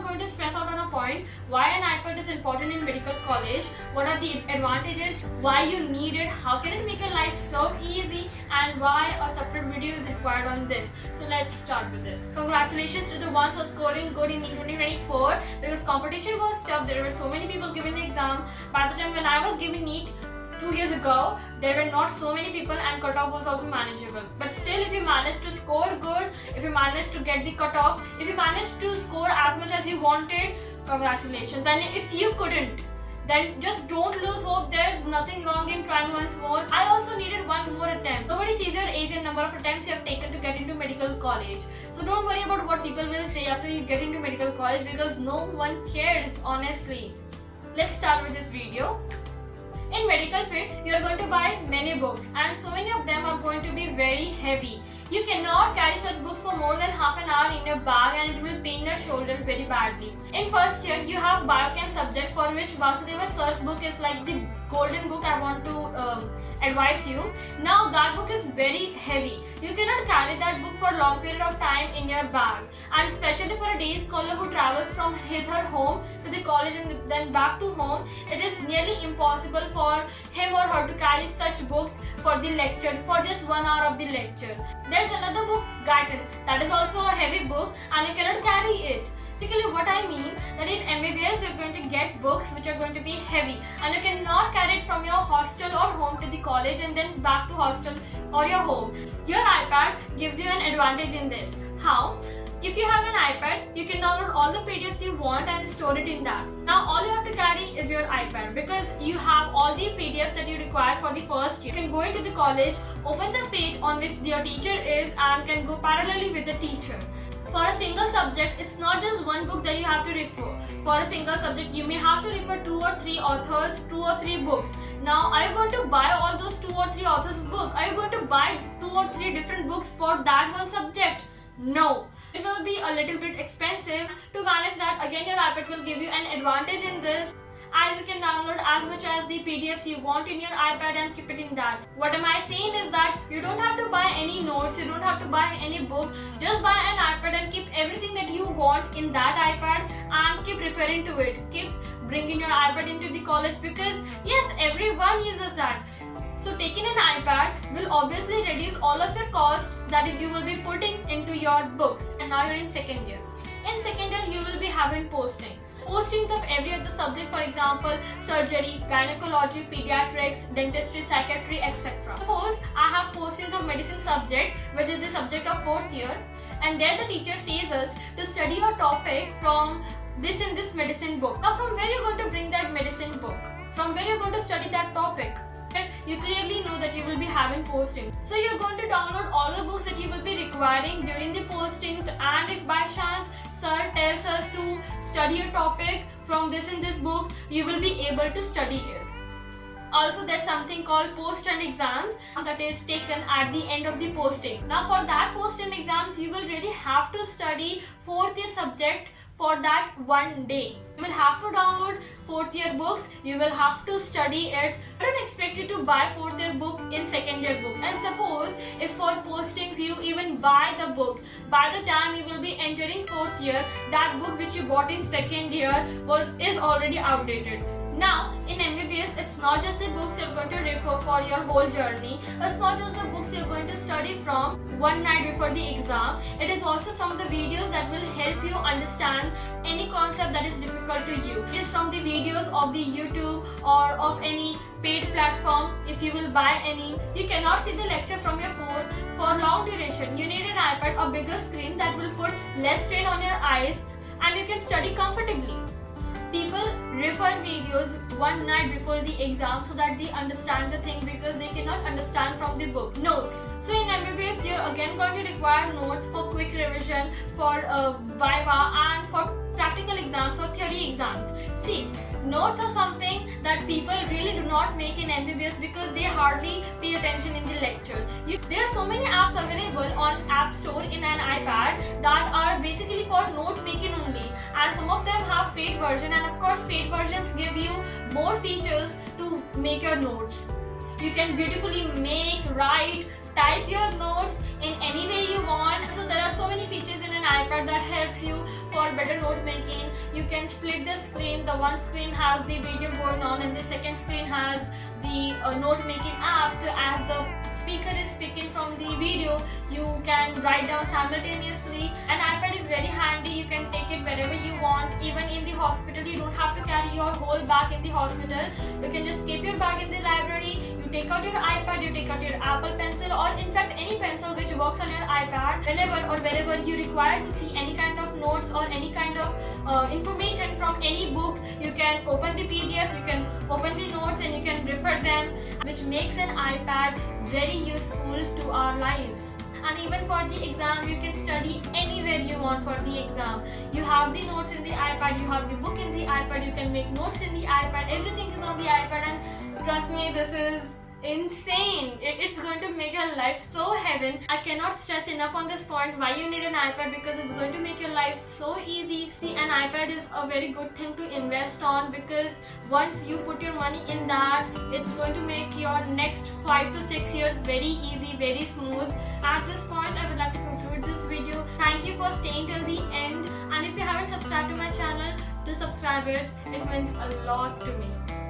going to stress out on a point why an iPad is important in medical college, what are the advantages, why you need it, how can it make your life so easy, and why a separate video is required on this. So let's start with this. Congratulations to the ones who are scoring good in 2024 because competition was tough. There were so many people giving the exam. By the time when I was giving NEET 2 years ago, there were not so many people and cutoff was also manageable. But still, if you managed to score good, if you managed to get the cutoff, if you managed to score as much as you wanted, congratulations. And if you couldn't, then just don't lose hope. There's nothing wrong in trying once more. I also needed one more attempt. Nobody sees your age and number of attempts you have taken to get into medical college. So don't worry about what people will say after you get into medical college because no one cares, honestly. Let's start with this video. In medical field, you are going to buy many books and so many of them are going to be very heavy. You cannot carry such books for more than half an hour in your bag and it will pain your shoulder very badly. In first year, you have biochem subject for which Vasudevan Sir's book is like the golden book I want to advise you. Now that book is very heavy. You cannot carry that book for a long period of time in your bag, and especially for a day scholar who travels from her home to the college and then back to home, it is nearly impossible for him or her to carry such books for the lecture, for just 1 hour of the lecture. There's another book, Guyton, that is also a heavy book and you cannot carry it. Basically what I mean that in MBBS you're going to get books which are going to be heavy and you cannot carry it from your hostel or home to the college and then back to hostel or your home. Your iPad gives you an advantage in this. How? If you have an iPad, you can download all the PDFs you want and store it in that. Now all you have to carry is your iPad because you have all the PDFs that you require for the first year. You can go into the college, open the page on which your teacher is and can go parallelly with the teacher. For a single subject, it's not just one book that you have to refer. For a single subject, you may have to refer 2 or 3 authors, 2 or 3 books. Now, are you going to buy all those 2 or 3 authors' books? Are you going to buy 2 or 3 different books for that one subject? No. It will be a little bit expensive. To manage that, again your iPad will give you an advantage in this, as you can download as much as the PDFs you want in your iPad and keep it in that. What am I saying is that you don't have to buy any notes, you don't have to buy any book, just buy an iPad and keep everything that you want in that iPad and keep referring to it. Keep bringing your iPad into the college because yes, everyone uses that. So taking an iPad will obviously reduce all of your costs that you will be putting into your books. And now you're in second year. In second year, you will be having postings. Postings of every other subject, for example, surgery, gynecology, pediatrics, dentistry, psychiatry, etc. Suppose I have postings of medicine subject, which is the subject of 4th year, and there the teacher says us to study a topic from this in this medicine book. Now from where you're going to bring that medicine book? From where you're going to study that topic? You clearly know that you will be having postings. So you're going to download all the books that you will be requiring during the postings, and if by chance sir tells us to study a topic from this in this book, you will be able to study it. Also, there's something called post-end exams that is taken at the end of the posting. Now for that post-end exams, you will really have to study 4th year subject for that one day. You will have to download 4th year books, you will have to study it. I don't expect you to buy 4th year book in 2nd year book. And suppose if for postings you even buy the book, by the time you will be entering 4th year, that book which you bought in 2nd year is already outdated. Now, in MBBS, it's not just the books you're going to refer for your whole journey. It's not just the books you're going to study from one night before the exam. It is also from the videos that will help you understand any concept that is difficult to you. It is from the videos of the YouTube or of any paid platform if you will buy any. You cannot see the lecture from your phone for long duration. You need an iPad, a bigger screen that will put less strain on your eyes and you can study comfortably. People refer videos one night before the exam so that they understand the thing because they cannot understand from the book. Notes. So in MBBS, you're again going to require notes for quick revision, for Viva and for practical exams or theory exams. See, notes are something that people really do not make in MBBS because they hardly pay attention in the lecture. There are so many apps available on App Store in an iPad that are basically for note making only, and some of them have paid version, and of course paid versions give you more features to make your notes. You can beautifully make, write, type your notes in any way you want. So there are so many features in an iPad that helps you for for better note making. You can split the screen. The one screen has the video going on and the second screen has the note making app. So as the speaker is speaking from the video, you can write down simultaneously. An iPad is very handy. You can take it wherever you want. Even in the hospital, you don't have to carry your whole bag in the hospital. You can just keep your bag in the library. You take out your iPad, you take out your Apple Pencil, or in fact any pencil which works on your iPad. Whenever or wherever you require to see any kind of notes or any kind of information from any book, you can open the PDF, you can open the notes and you can refer them, which makes an iPad very useful to our lives. And even for the exam, you can study anywhere you want for the exam. You have the notes in the iPad, you have the book in the iPad, you can make notes in the iPad, everything is on the iPad, and trust me, this is insane. It's going to make your life so heaven. I cannot stress enough on this point why you need an iPad, because it's going to make your life so easy. See, an iPad is a very good thing to invest on, because once you put your money in that, it's going to make your next 5 to 6 years very easy, very smooth. At this point, I would like to conclude this video. Thank you for staying till the end, and if you haven't subscribed to my channel, do subscribe it. It means a lot to me.